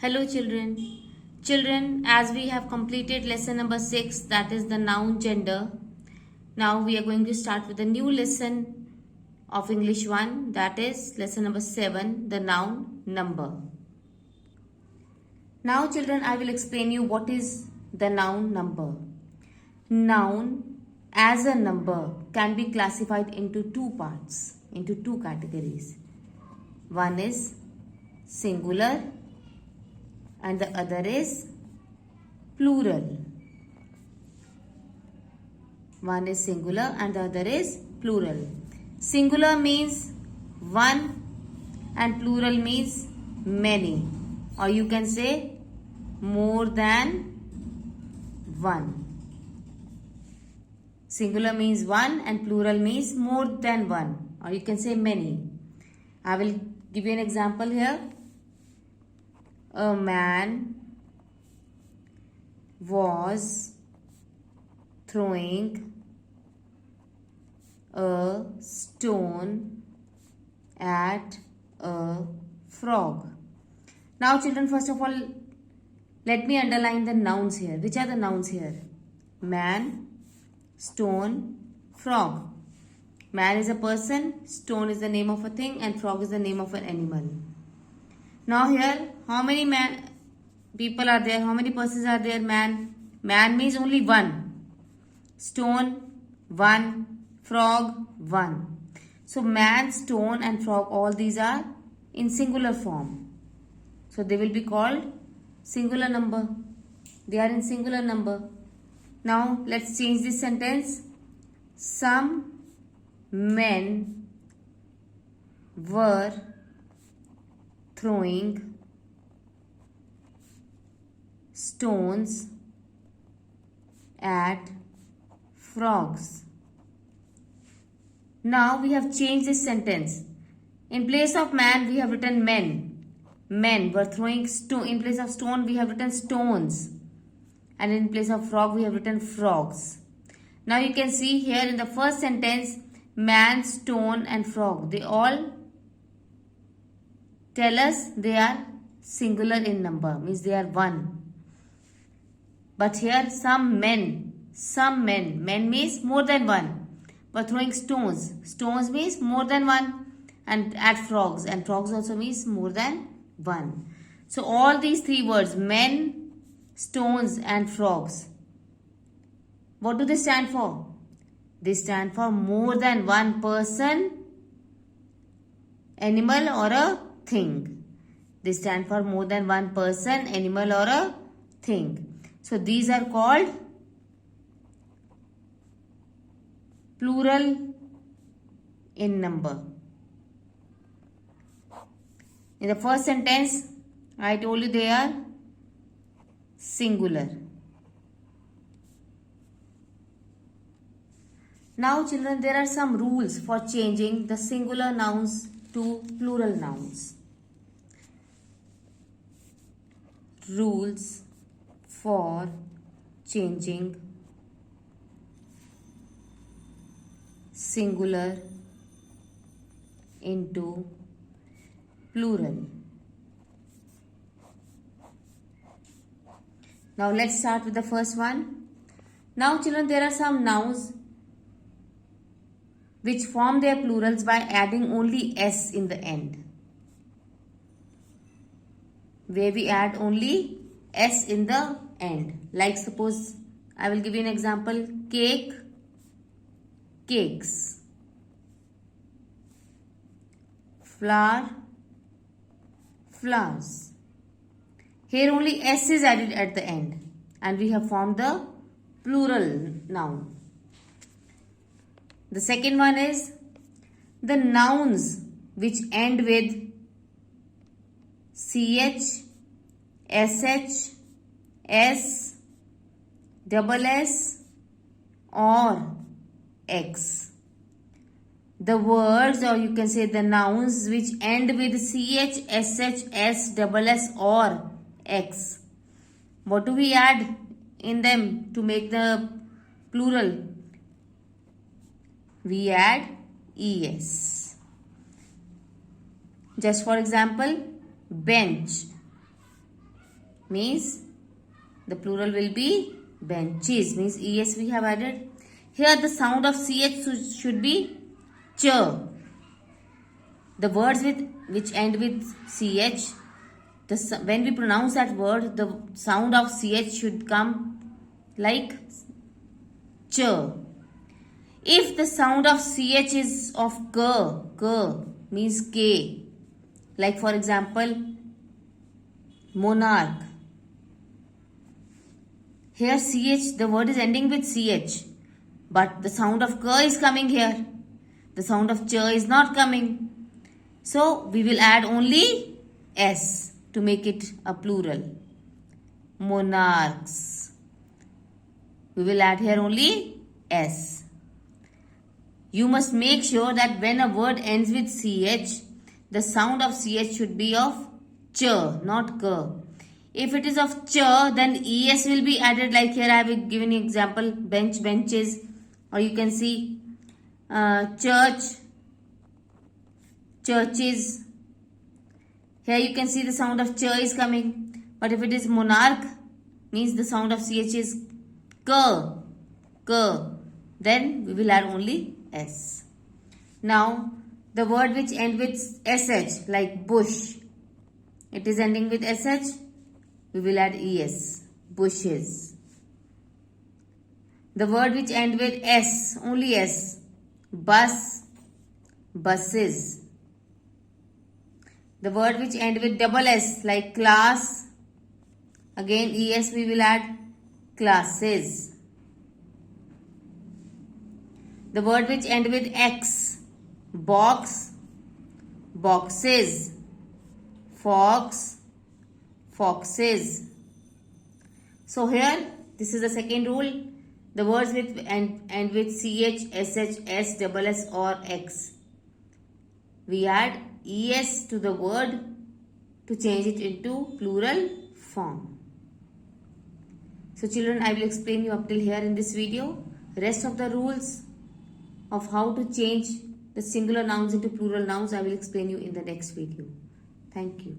Hello children. Children, as we have completed lesson number 6, that is the noun gender. Now we are going to start with a new lesson of English 1, that is lesson number 7, the noun number. Now children, I will explain you what is the noun number. Noun as a number can be classified into two parts, into two categories. One is singular and the other is plural. One is singular and the other is plural. Singular means one and plural means many, or you can say more than one. Singular means one and plural means more than one, or you can say many. I will give you an example here. A man was throwing a stone at a frog. Now children, first of all, let me underline the nouns here. Which are the nouns here? Man, stone, frog. Man is a person, stone is the name of a thing, and frog is the name of an animal. Now here, how many people are there? How many persons are there? Man. Man means only one. Stone, one. Frog, one. So man, stone and frog, all these are in singular form. So they will be called singular number. They are in singular number. Now let's change this sentence. Some men were throwing stones at frogs. Now we have changed this sentence. In place of man, we have written men. Men were throwing stone. In place of stone, we have written stones. And in place of frog, we have written frogs. Now you can see here in the first sentence, man, stone and frog. They all tell us they are singular in number, means they are one. But here some men means more than one, were throwing stones. Stones means more than one, and at frogs, and frogs also means more than one. So all these three words, men, stones and frogs, what do they stand for? They stand for more than one person, animal or a thing. They stand for more than one person, animal or a thing. So these are called plural in number. In the first sentence, I told you they are singular. Now children, there are some rules for changing the singular nouns to plural nouns. Rules for changing singular into plural. Now let's start with the first one. Now children, there are some nouns which form their plurals by adding only s in the end. Where we add only s in the end. Like suppose, I will give you an example. Cake, cakes. Flower, flowers. Here only s is added at the end and we have formed the plural noun. The second one is the nouns which end with ch, sh, s, double s or x. The words, or you can say the nouns which end with ch, sh, s, double s or x. What do we add in them to make the plural? We add es. Just for example, bench. means the plural will be benches, means es we have added. Here the sound of ch should be ch. The words which end with ch, when we pronounce that word, the sound of ch should come like ch. If the sound of ch is of k means k, like for example, monarch. Here ch, the word is ending with ch, but the sound of k is coming here. The sound of ch is not coming. So we will add only s to make it a plural. Monarchs. We will add here only s. You must make sure that when a word ends with ch, the sound of ch should be of ch, not k. If it is of ch, then es will be added, like here I have given you example, bench, benches, or you can see church, churches. Here you can see the sound of ch is coming. But if it is monarch, means the sound of ch is k, then we will add only s. Now the word which end with sh, like bush, it is ending with sh, we will add es, bushes. The word which end with s, only s, bus, buses. The word which end with double s, like class, again es we will add, classes. The word which end with x, box, boxes, fox, foxes. So here, this is the second rule. The words with end with ch, sh, s, double s or x, we add es to the word to change it into plural form. So children, I will explain you up till here in this video. Rest of the rules of how to change the singular nouns into plural nouns, I will explain you in the next video. Thank you.